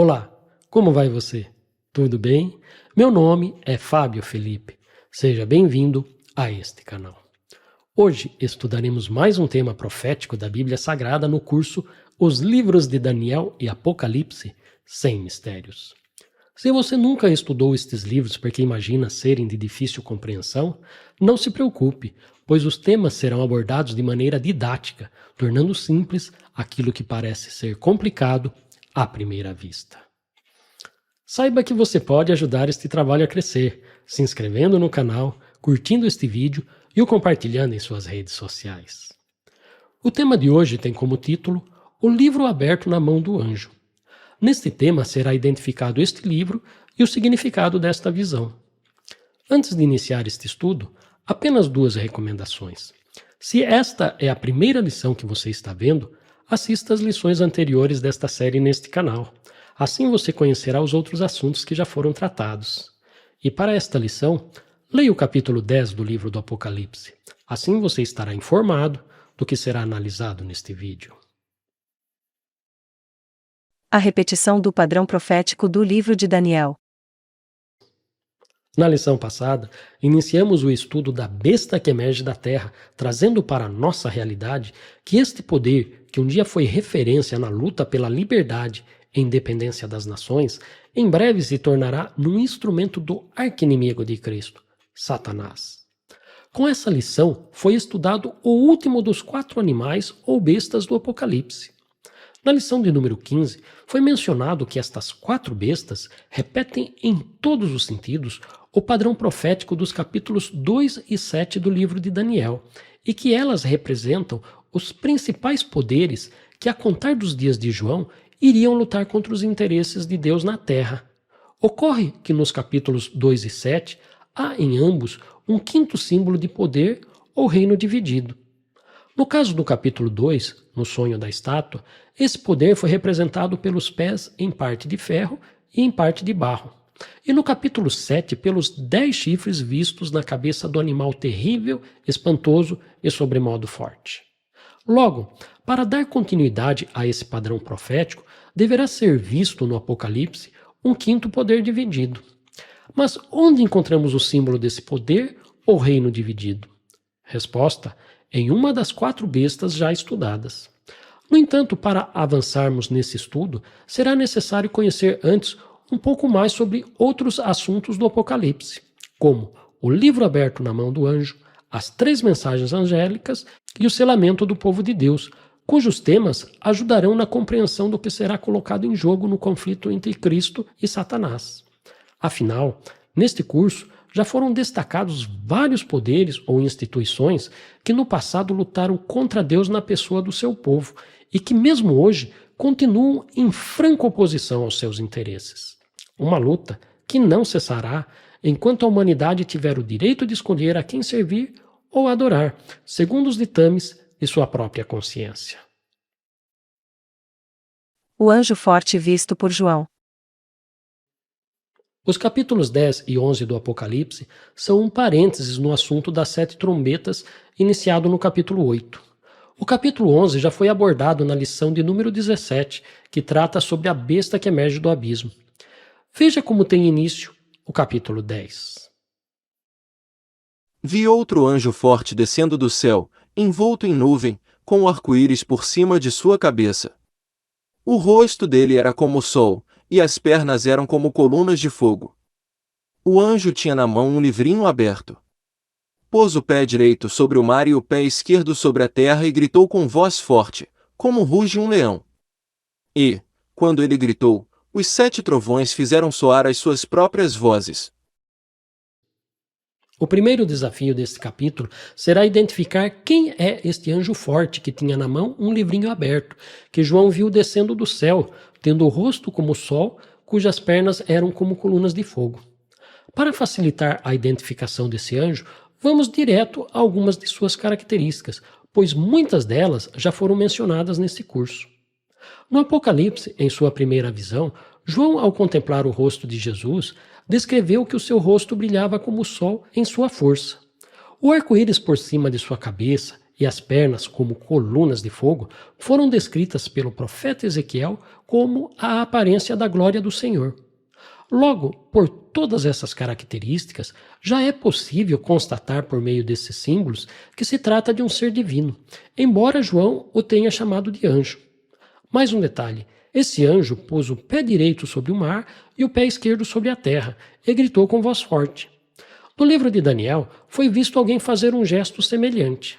Olá, como vai você? Tudo bem? Meu nome é Fábio Felipe. Seja bem-vindo a este canal. Hoje estudaremos mais um tema profético da Bíblia Sagrada no curso Os Livros de Daniel e Apocalipse sem mistérios. Se você nunca estudou estes livros porque imagina serem de difícil compreensão, não se preocupe, pois os temas serão abordados de maneira didática, tornando simples aquilo que parece ser complicado à primeira vista. Saiba que você pode ajudar este trabalho a crescer, se inscrevendo no canal, curtindo este vídeo e o compartilhando em suas redes sociais. O tema de hoje tem como título O Livro Aberto na Mão do Anjo. Neste tema será identificado este livro e o significado desta visão. Antes de iniciar este estudo, apenas duas recomendações. Se esta é a primeira lição que você está vendo, assista às lições anteriores desta série neste canal. Assim você conhecerá os outros assuntos que já foram tratados. E para esta lição, leia o capítulo 10 do livro do Apocalipse. Assim você estará informado do que será analisado neste vídeo. A repetição do padrão profético do livro de Daniel. Na lição passada, iniciamos o estudo da besta que emerge da terra, trazendo para a nossa realidade que este poder, que um dia foi referência na luta pela liberdade e independência das nações, em breve se tornará num instrumento do arqui-inimigo de Cristo, Satanás. Com essa lição, foi estudado o último dos 4 animais ou bestas do Apocalipse. Na lição de número 15, foi mencionado que estas 4 bestas repetem em todos os sentidos o padrão profético dos capítulos 2 e 7 do livro de Daniel, e que elas representam os principais poderes que, a contar dos dias de João, iriam lutar contra os interesses de Deus na terra. Ocorre que nos capítulos 2 e 7 há em ambos um quinto símbolo de poder ou reino dividido. No caso do capítulo 2, no sonho da estátua, esse poder foi representado pelos pés em parte de ferro e em parte de barro. E no capítulo 7, pelos 10 chifres vistos na cabeça do animal terrível, espantoso e sobremodo forte. Logo, para dar continuidade a esse padrão profético, deverá ser visto no Apocalipse um quinto poder dividido. Mas onde encontramos o símbolo desse poder ou reino dividido? Resposta: em uma das 4 bestas já estudadas. No entanto, para avançarmos nesse estudo, será necessário conhecer antes um pouco mais sobre outros assuntos do Apocalipse, como o livro aberto na mão do anjo, as 3 mensagens angélicas e o selamento do povo de Deus, cujos temas ajudarão na compreensão do que será colocado em jogo no conflito entre Cristo e Satanás. Afinal, neste curso, já foram destacados vários poderes ou instituições que no passado lutaram contra Deus na pessoa do seu povo e que mesmo hoje continuam em franca oposição aos seus interesses. Uma luta que não cessará enquanto a humanidade tiver o direito de escolher a quem servir ou adorar, segundo os ditames de sua própria consciência. O anjo forte visto por João. Os capítulos 10 e 11 do Apocalipse são um parênteses no assunto das 7 trombetas iniciado no capítulo 8. O capítulo 11 já foi abordado na lição de número 17, que trata sobre a besta que emerge do abismo. Veja como tem início o capítulo 10. Vi outro anjo forte descendo do céu, envolto em nuvem, com o arco-íris por cima de sua cabeça. O rosto dele era como o sol, e as pernas eram como colunas de fogo. O anjo tinha na mão um livrinho aberto. Pôs o pé direito sobre o mar e o pé esquerdo sobre a terra e gritou com voz forte, como ruge um leão. E, quando ele gritou, os 7 trovões fizeram soar as suas próprias vozes. O primeiro desafio deste capítulo será identificar quem é este anjo forte que tinha na mão um livrinho aberto, que João viu descendo do céu, tendo o rosto como o sol, cujas pernas eram como colunas de fogo. Para facilitar a identificação desse anjo, vamos direto a algumas de suas características, pois muitas delas já foram mencionadas nesse curso. No Apocalipse, em sua primeira visão, João, ao contemplar o rosto de Jesus, descreveu que o seu rosto brilhava como o sol em sua força. O arco-íris por cima de sua cabeça e as pernas como colunas de fogo foram descritas pelo profeta Ezequiel como a aparência da glória do Senhor. Logo, por todas essas características, já é possível constatar por meio desses símbolos que se trata de um ser divino, embora João o tenha chamado de anjo. Mais um detalhe: esse anjo pôs o pé direito sobre o mar e o pé esquerdo sobre a terra, e gritou com voz forte. No livro de Daniel, foi visto alguém fazer um gesto semelhante.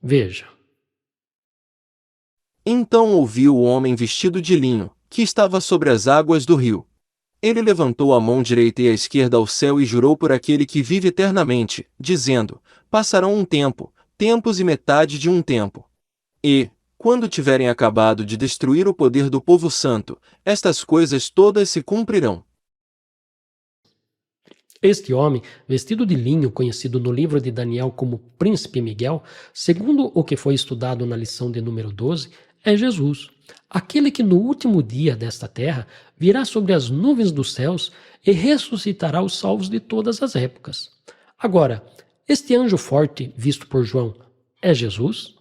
Veja. Então ouvi o homem vestido de linho, que estava sobre as águas do rio. Ele levantou a mão direita e a esquerda ao céu e jurou por aquele que vive eternamente, dizendo: passarão um tempo, tempos e metade de um tempo. E, quando tiverem acabado de destruir o poder do povo santo, estas coisas todas se cumprirão. Este homem, vestido de linho, conhecido no livro de Daniel como Príncipe Miguel, segundo o que foi estudado na lição de número 12, é Jesus, aquele que no último dia desta terra virá sobre as nuvens dos céus e ressuscitará os salvos de todas as épocas. Agora, este anjo forte visto por João é Jesus?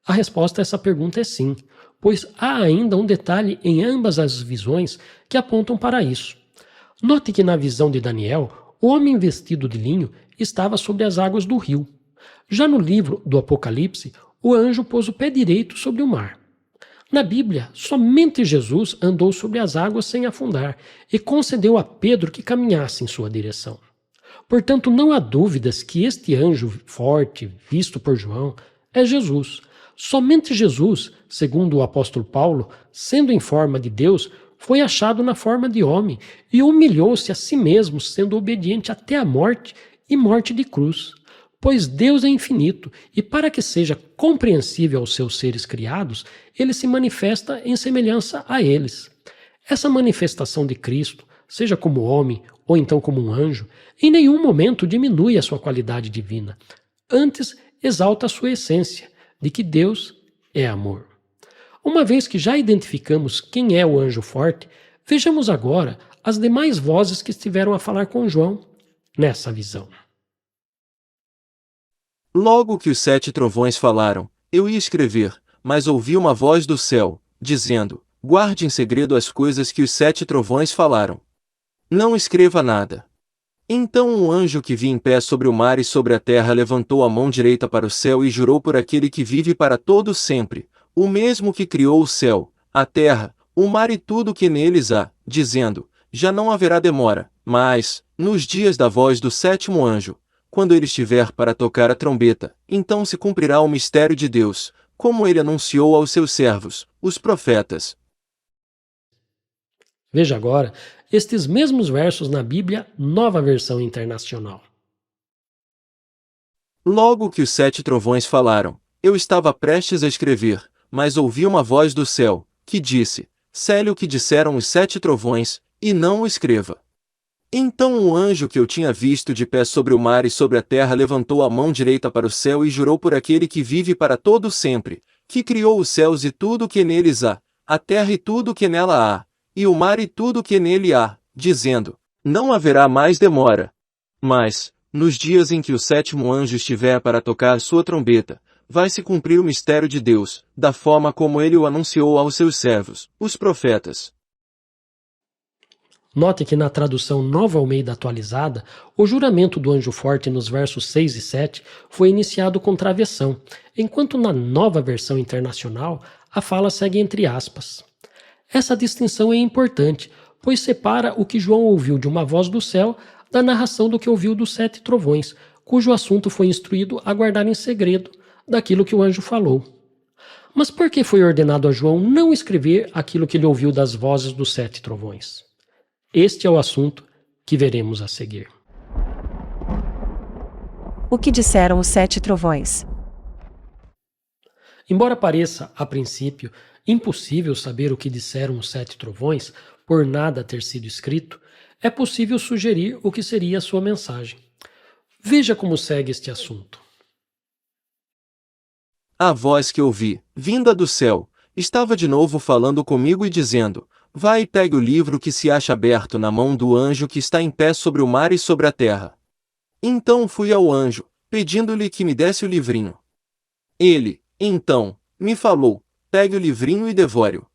A resposta a essa pergunta é sim, pois há ainda um detalhe em ambas as visões que apontam para isso. Note que na visão de Daniel, o homem vestido de linho estava sobre as águas do rio. Já no livro do Apocalipse, o anjo pôs o pé direito sobre o mar. Na Bíblia, somente Jesus andou sobre as águas sem afundar e concedeu a Pedro que caminhasse em sua direção. Portanto, não há dúvidas que este anjo forte, visto por João, é Jesus. Somente Jesus, segundo o apóstolo Paulo, sendo em forma de Deus, foi achado na forma de homem e humilhou-se a si mesmo, sendo obediente até a morte e morte de cruz. Pois Deus é infinito, e para que seja compreensível aos seus seres criados, ele se manifesta em semelhança a eles. Essa manifestação de Cristo, seja como homem ou então como um anjo, em nenhum momento diminui a sua qualidade divina. Antes, exalta a sua essência, de que Deus é amor. Uma vez que já identificamos quem é o anjo forte, vejamos agora as demais vozes que estiveram a falar com João nessa visão. Logo que os 7 trovões falaram, eu ia escrever, mas ouvi uma voz do céu, dizendo: guarde em segredo as coisas que os 7 trovões falaram. Não escreva nada. Então um anjo que vi em pé sobre o mar e sobre a terra levantou a mão direita para o céu e jurou por aquele que vive para todo sempre, o mesmo que criou o céu, a terra, o mar e tudo o que neles há, dizendo: já não haverá demora, mas, nos dias da voz do 7º anjo, quando ele estiver para tocar a trombeta, então se cumprirá o mistério de Deus, como ele anunciou aos seus servos, os profetas. Veja agora estes mesmos versos na Bíblia, Nova Versão Internacional. Logo que os 7 trovões falaram, eu estava prestes a escrever, mas ouvi uma voz do céu, que disse: cele o que disseram os 7 trovões, e não o escreva. Então um anjo que eu tinha visto de pé sobre o mar e sobre a terra levantou a mão direita para o céu e jurou por aquele que vive para todo sempre, que criou os céus e tudo o que neles há, a terra e tudo o que nela há, e o mar e tudo o que nele há, dizendo: não haverá mais demora. Mas, nos dias em que o 7º anjo estiver para tocar sua trombeta, vai se cumprir o mistério de Deus, da forma como ele o anunciou aos seus servos, os profetas. Note que na tradução Nova Almeida Atualizada, o juramento do anjo forte nos versos 6 e 7 foi iniciado com travessão, enquanto na Nova Versão Internacional a fala segue entre aspas. Essa distinção é importante, pois separa o que João ouviu de uma voz do céu da narração do que ouviu dos 7 trovões, cujo assunto foi instruído a guardar em segredo daquilo que o anjo falou. Mas por que foi ordenado a João não escrever aquilo que ele ouviu das vozes dos 7 trovões? Este é o assunto que veremos a seguir. O que disseram os 7 trovões? Embora pareça, a princípio, impossível saber o que disseram os 7 trovões, por nada ter sido escrito, é possível sugerir o que seria a sua mensagem. Veja como segue este assunto. A voz que ouvi, vinda do céu, estava de novo falando comigo e dizendo: vai e pegue o livro que se acha aberto na mão do anjo que está em pé sobre o mar e sobre a terra. Então fui ao anjo, pedindo-lhe que me desse o livrinho. Ele, então, me falou: pegue o livrinho e devore-o.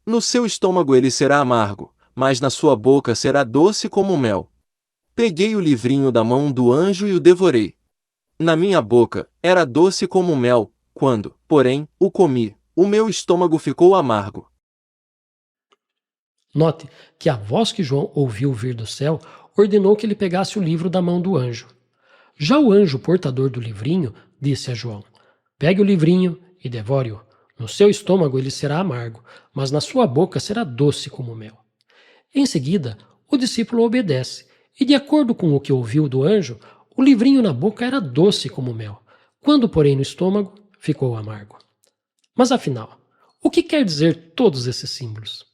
No seu estômago ele será amargo, mas na sua boca será doce como mel. Peguei o livrinho da mão do anjo e o devorei. Na minha boca era doce como mel, quando, porém, o comi, o meu estômago ficou amargo. Note que a voz que João ouviu vir do céu ordenou que ele pegasse o livro da mão do anjo. Já o anjo portador do livrinho disse a João: pegue o livrinho e devore-o. No seu estômago ele será amargo, mas na sua boca será doce como mel. Em seguida, o discípulo obedece, e de acordo com o que ouviu do anjo, o livrinho na boca era doce como mel, quando, porém, no estômago, ficou amargo. Mas afinal, o que quer dizer todos esses símbolos?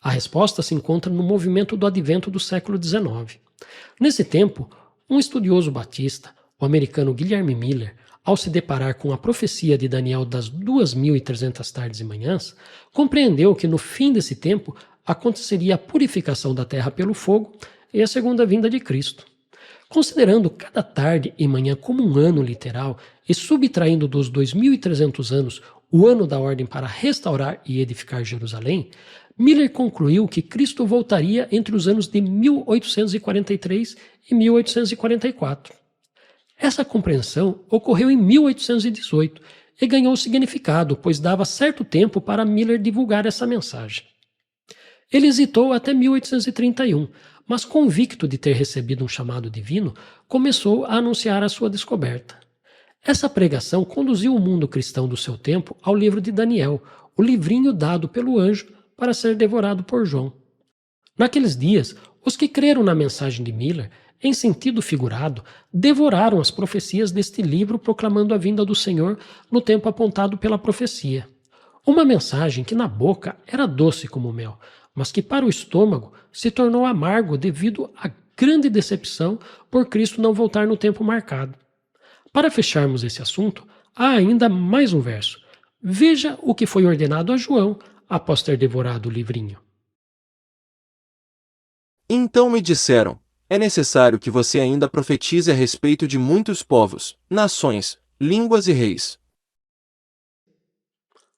A resposta se encontra no movimento do advento do século XIX. Nesse tempo, um estudioso batista, o americano Guilherme Miller, ao se deparar com a profecia de Daniel das 2.300 tardes e manhãs, compreendeu que no fim desse tempo aconteceria a purificação da terra pelo fogo e a segunda vinda de Cristo. Considerando cada tarde e manhã como um ano literal e subtraindo dos 2.300 anos o ano da ordem para restaurar e edificar Jerusalém, Miller concluiu que Cristo voltaria entre os anos de 1843 e 1844. Essa compreensão ocorreu em 1818 e ganhou significado, pois dava certo tempo para Miller divulgar essa mensagem. Ele hesitou até 1831, mas convicto de ter recebido um chamado divino, começou a anunciar a sua descoberta. Essa pregação conduziu o mundo cristão do seu tempo ao livro de Daniel, o livrinho dado pelo anjo para ser devorado por João. Naqueles dias, os que creram na mensagem de Miller, em sentido figurado, devoraram as profecias deste livro proclamando a vinda do Senhor no tempo apontado pela profecia. Uma mensagem que na boca era doce como mel, mas que para o estômago se tornou amargo devido à grande decepção por Cristo não voltar no tempo marcado. Para fecharmos esse assunto, há ainda mais um verso. Veja o que foi ordenado a João após ter devorado o livrinho. Então me disseram: é necessário que você ainda profetize a respeito de muitos povos, nações, línguas e reis.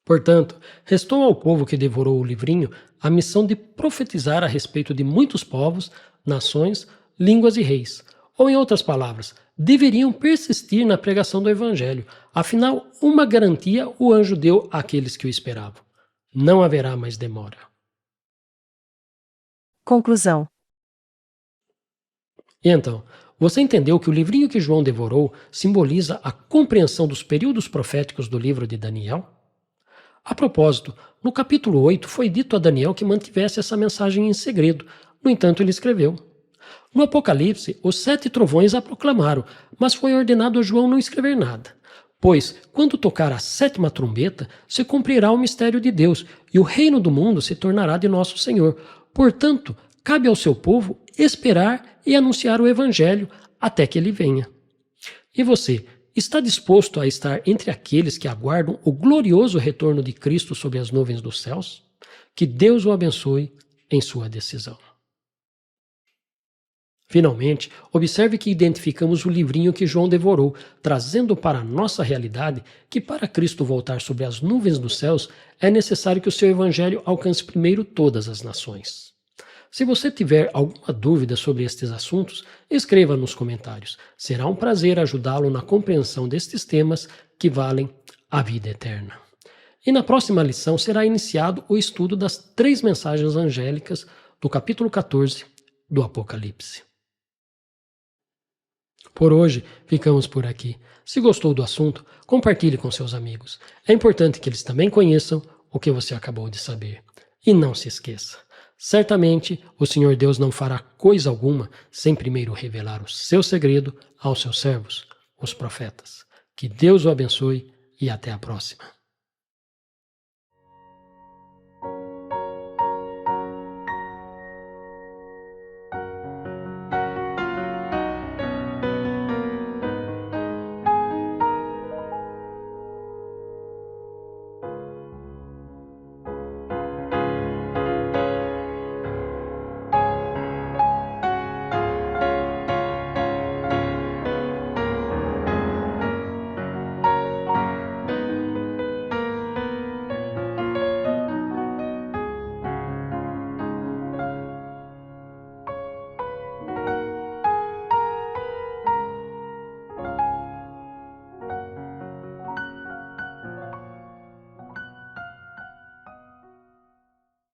Portanto, restou ao povo que devorou o livrinho a missão de profetizar a respeito de muitos povos, nações, línguas e reis. Ou, em outras palavras, deveriam persistir na pregação do Evangelho. Afinal, uma garantia o anjo deu àqueles que o esperavam: não haverá mais demora. Conclusão. E então, você entendeu que o livrinho que João devorou simboliza a compreensão dos períodos proféticos do livro de Daniel? A propósito, no capítulo 8 foi dito a Daniel que mantivesse essa mensagem em segredo. No entanto, ele escreveu. No Apocalipse, os 7 trovões a proclamaram, mas foi ordenado a João não escrever nada. Pois, quando tocar a 7ª trombeta, se cumprirá o mistério de Deus, e o reino do mundo se tornará de nosso Senhor. Portanto, cabe ao seu povo esperar e anunciar o Evangelho até que ele venha. E você, está disposto a estar entre aqueles que aguardam o glorioso retorno de Cristo sob as nuvens dos céus? Que Deus o abençoe em sua decisão. Finalmente, observe que identificamos o livrinho que João devorou, trazendo para a nossa realidade que para Cristo voltar sobre as nuvens dos céus é necessário que o seu evangelho alcance primeiro todas as nações. Se você tiver alguma dúvida sobre estes assuntos, escreva nos comentários. Será um prazer ajudá-lo na compreensão destes temas que valem a vida eterna. E na próxima lição será iniciado o estudo das 3 mensagens angélicas do capítulo 14 do Apocalipse. Por hoje, ficamos por aqui. Se gostou do assunto, compartilhe com seus amigos. É importante que eles também conheçam o que você acabou de saber. E não se esqueça, certamente o Senhor Deus não fará coisa alguma sem primeiro revelar o seu segredo aos seus servos, os profetas. Que Deus o abençoe e até a próxima.